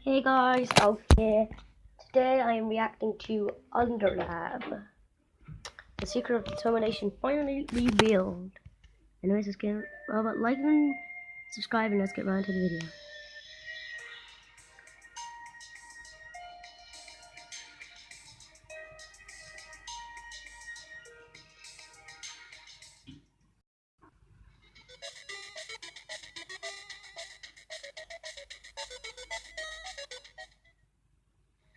Hey guys, Alf here. Today I am reacting to Underlab. The secret of determination finally revealed. Anyways, let's get about like and subscribe and let's get right into the video.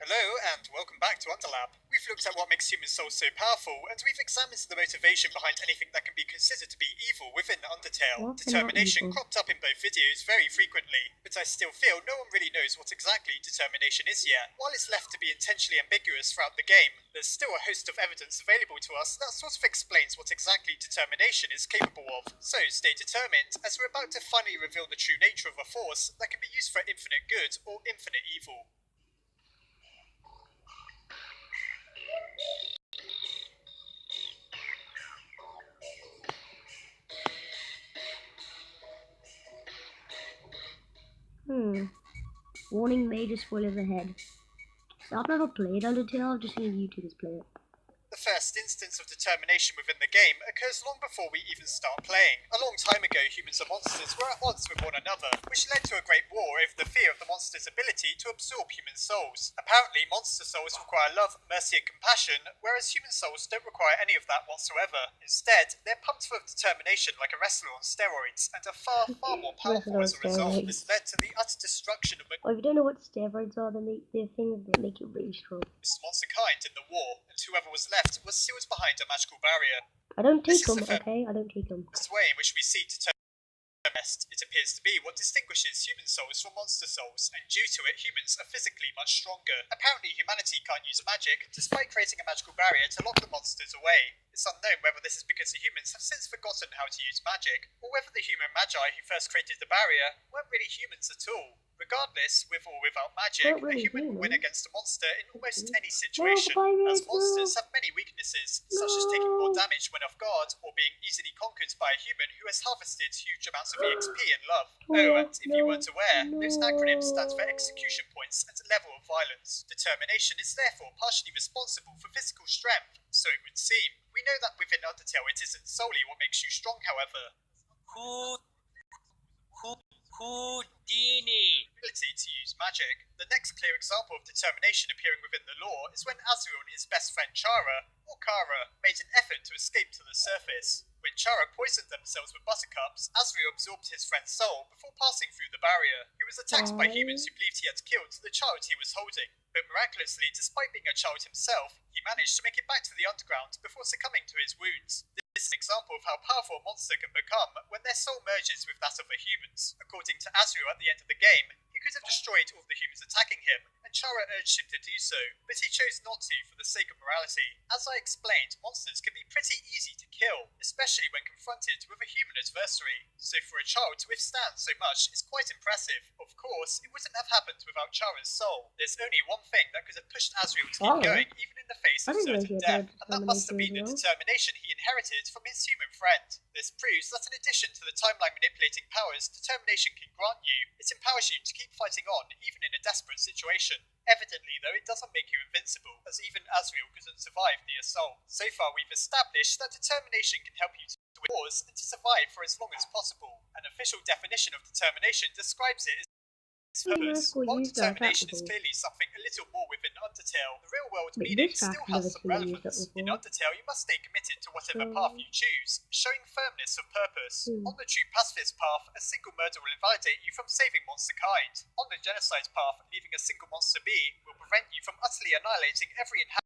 Hello and welcome back to Underlab. We've looked at what makes human souls so powerful, and we've examined the motivation behind anything that can be considered to be evil within Undertale. Determination cropped up in both videos very frequently, but I still feel no one really knows what exactly determination is yet. While it's left to be intentionally ambiguous throughout the game, there's still a host of evidence available to us that sort of explains what exactly determination is capable of. So stay determined, as we're about to finally reveal the true nature of a force that can be used for infinite good or infinite evil. Warning, major spoilers ahead. So I've never played Undertale, I've just seen YouTubers play it. The first instance of determination within the game occurs long before we even start playing. A long time ago, humans and monsters were at odds with one another, which led to a great war over the fear of the monster's ability to absorb human souls. Apparently, monster souls require love, mercy, and compassion, whereas human souls don't require any of that whatsoever. Instead, they're pumped full of determination like a wrestler on steroids, and are far, far more powerful as a result. This led to the utter destruction of Well, if you don't know what steroids are, they're things that make you really strong. monster kind in the war, and whoever was left was sealed behind a magical barrier. I don't take them, okay? I don't take them. This way in which we see it appears to be what distinguishes human souls from monster souls, and due to it, humans are physically much stronger. Apparently, humanity can't use magic, despite creating a magical barrier to lock the monsters away. It's unknown whether this is because the humans have since forgotten how to use magic, or whether the human magi who first created the barrier weren't really humans at all. Regardless, with or without magic, a human will win against a monster in almost any situation, as monsters have many weaknesses, such as taking more damage when off guard, or being easily conquered by a human who has harvested huge amounts of EXP and love. Oh, and if you weren't aware, those acronyms stand for execution points and level of violence. Determination is therefore partially responsible for physical strength, so it would seem. We know that within Undertale it isn't solely what makes you strong, however. Houdini ability to use magic. The next clear example of determination appearing within the lore is when Azriel and his best friend Chara, or Kara, made an effort to escape to the surface. When Chara poisoned themselves with buttercups, Azriel absorbed his friend's soul before passing through the barrier. He was attacked by humans who believed he had killed the child he was holding, but miraculously, despite being a child himself, he managed to make it back to the underground before succumbing to his wounds. This is an example of how powerful a monster can become when their soul merges with that of a human's. According to Azriel at the end of the game, he could have destroyed all the humans attacking him, and Chara urged him to do so, but he chose not to for the sake of morality. As I explained, monsters can be pretty easy to kill, especially when confronted with a human adversary, so for a child to withstand so much is quite impressive. Of course, it wouldn't have happened without Chara's soul. There's only one thing that could have pushed Azriel to keep going, even in the face of certain death, and that must have been the determination he inherited from his human friend. This proves that in addition to the timeline manipulating powers determination can grant you, it empowers you to keep fighting on even in a desperate situation. Evidently, though, it doesn't make you invincible, as even Azriel couldn't survive the assault. So far, we've established that determination can help you to win wars and to survive for as long as possible. An official definition of determination describes it as purpose. While determination is clearly something a little more within Undertale, the real-world meaning still has some relevance. In Undertale, you must stay committed to whatever path you choose, showing firmness of purpose. On the true pacifist path, a single murder will invalidate you from saving monster kind. On the genocide path, leaving a single monster be will prevent you from utterly annihilating every inhabitant.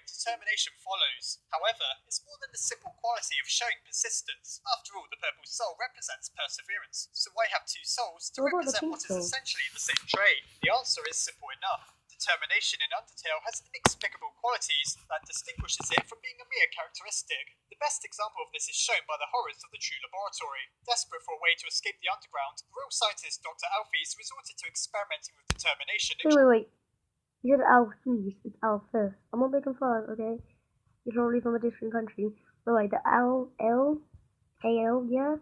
Determination follows. However, it's more than the simple quality of showing persistence. After all, the purple soul represents perseverance, so why have two souls to represent what is essentially the same trait? The answer is simple enough. Determination in Undertale has inexplicable qualities that distinguishes it from being a mere characteristic. The best example of this is shown by the horrors of the True Laboratory. Desperate for a way to escape the underground, the real scientist Dr. Alphys resorted to experimenting with determination. Wait. You said Alphys, it's Alpha. I'm not making fun, okay? You're probably from a different country. But wait, the L, yeah?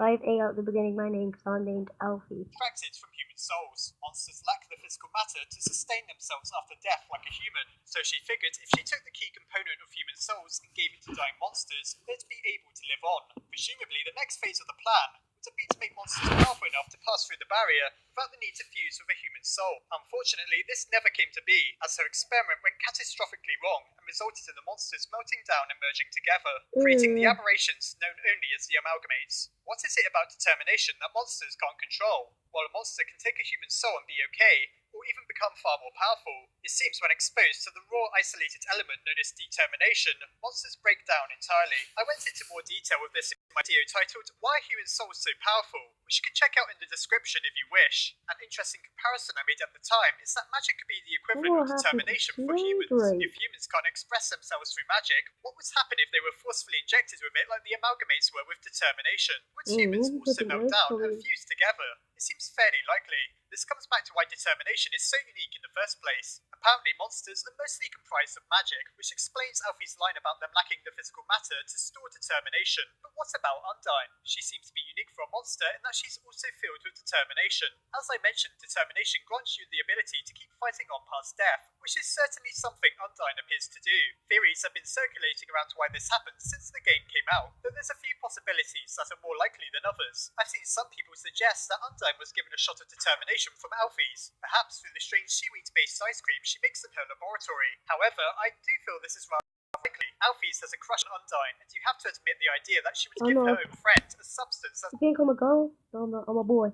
5A at the beginning of my name because I'm named Alfie. Extracted from human souls. Monsters lack the physical matter to sustain themselves after death like a human. So she figured if she took the key component of human souls and gave it to dying monsters, they'd be able to live on. Presumably, the next phase of the plan would be to make monsters powerful enough to pass through the barrier without the need to fuse with a human soul. Unfortunately, this never came to be, as her experiment went catastrophically wrong and resulted in the monsters melting down and merging together, creating the aberrations known only as the amalgamates. What is it about determination that monsters can't control? While a monster can take a human soul and be okay, or even become far more powerful, it seems when exposed to the raw isolated element known as determination, monsters break down entirely. I went into more detail with this in my video titled Why Are Human Souls So Powerful?, which you can check out in the description if you wish. An interesting comparison I made at the time is that magic could be the equivalent of determination for humans. If humans can't express themselves through magic, what would happen if they were forcefully injected with it like the amalgamates were with determination? Would humans also melt down and fuse together? It seems fairly likely. This comes back to why determination is so unique in the first place. Apparently, monsters are mostly comprised of magic, which explains Alfie's line about them lacking the physical matter to store determination. But what about Undyne? She seems to be unique for a monster in that she's also filled with determination. As I mentioned, determination grants you the ability to keep fighting on past death, which is certainly something Undyne appears to do. Theories have been circulating around why this happened since the game came out, though there's a few possibilities that are more likely than others. I've seen some people suggest that Undyne was given a shot of determination from Alfie's, perhaps through the strange seaweed-based ice cream she makes in her laboratory. However, I do feel this is rather likely. Alfie's has a crush on Undyne, and you have to admit the idea that she would give her own friend a substance that's You think I'm a girl? No, I'm a boy.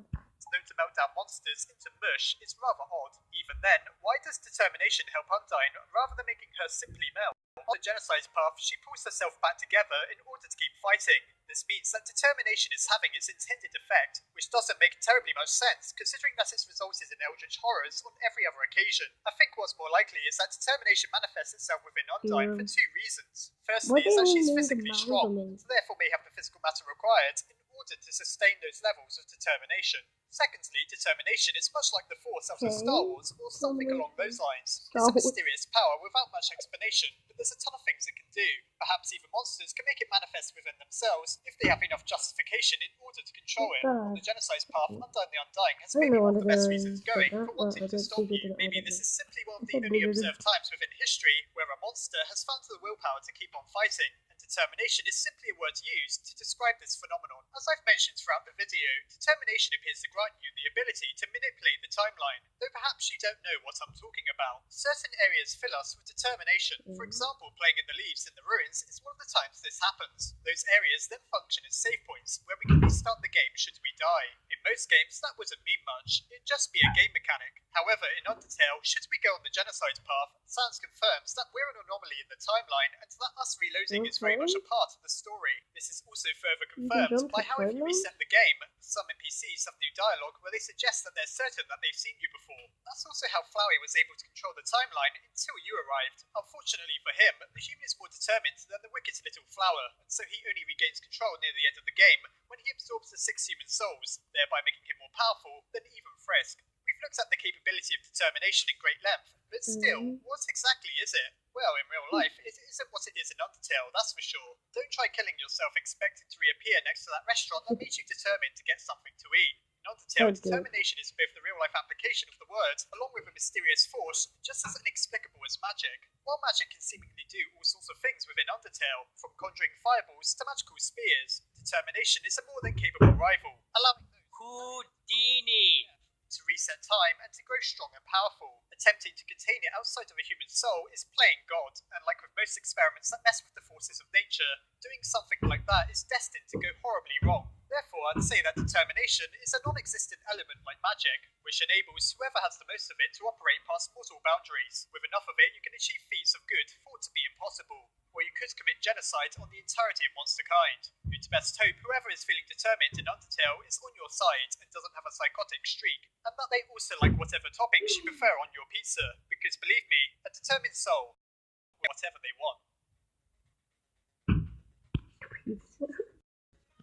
known to melt down monsters into mush is rather odd. Even then, why does determination help Undyne rather than making her simply melt? On the genocide path, she pulls herself back together in order to keep fighting. This means that determination is having its intended effect, which doesn't make terribly much sense, considering that it's resulted in eldritch horrors on every other occasion. I think what's more likely is that determination manifests itself within Undyne for two reasons. Firstly, is that she's physically strong, so therefore may have the physical matter required in order to sustain those levels of determination. Secondly, determination is much like the Force out of Star Wars, or something along those lines. It's a mysterious power without much explanation, but there's a ton of things it can do. Perhaps even monsters can make it manifest within themselves if they have enough justification in order to control it. On the genocide path, Undyne the Undying has maybe one of the best reasons going for wanting to stop you. Maybe this is simply one of the only observed times within history where a monster has found the willpower to keep on fighting, and determination is simply a word used to describe this phenomenon. As I've mentioned throughout the video, determination appears to grant you the ability to manipulate the timeline, though perhaps you don't know what I'm talking about. Certain areas fill us with determination. For example, playing in the leaves in the ruins is one of the times this happens. Those areas then function as save points, where we can restart the game should we die. In most games, that wouldn't mean much. It'd just be a game mechanic. However, in Undertale, should we go on the genocide path, Sans confirms that we're an anomaly in the timeline, and that us reloading is very much a part of the story. This is also further confirmed by how if you reset the game, some NPCs have new dialogue where they suggest that they're certain that they've seen you before. That's also how Flowey was able to control the timeline until you arrived. Unfortunately for him, the human is more determined than the wicked little flower, and so he only regains control near the end of the game when he absorbs the 6 human souls, thereby making him more powerful than even Frisk. We've looked at the capability of determination in great length, but still, what exactly is it? Well, in real life, it isn't what it is in Undertale, that's for sure. Don't try killing yourself expecting to reappear next to that restaurant that made you determined to get something to eat. In Undertale, determination is both the real-life application of the word, along with a mysterious force, just as inexplicable as magic. While magic can seemingly do all sorts of things within Undertale, from conjuring fireballs to magical spears, determination is a more than capable rival, allowing Houdini to reset time and to grow strong and powerful. Attempting to contain it outside of a human soul is playing God, and like with most experiments that mess with the forces of nature, doing something like that is destined to go horribly wrong. Therefore, I'd say that determination is a non-existent element like magic, which enables whoever has the most of it to operate past mortal boundaries. With enough of it, you can achieve feats of good thought to be impossible, or you could commit genocide on the entirety of monster kind. You'd best hope whoever is feeling determined in Undertale is on your side and doesn't have a psychotic streak, and that they also like whatever toppings you prefer on your pizza, because believe me, a determined soul will do whatever they want.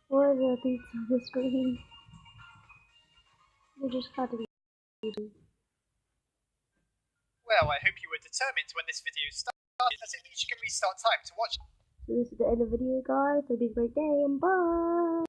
Why is there a pizza on the screen? It just had to be. Well, I hope you were determined when this video started, as it means you can restart time to watch. So this is the end of the video, guys. Hope you have a great day, and bye!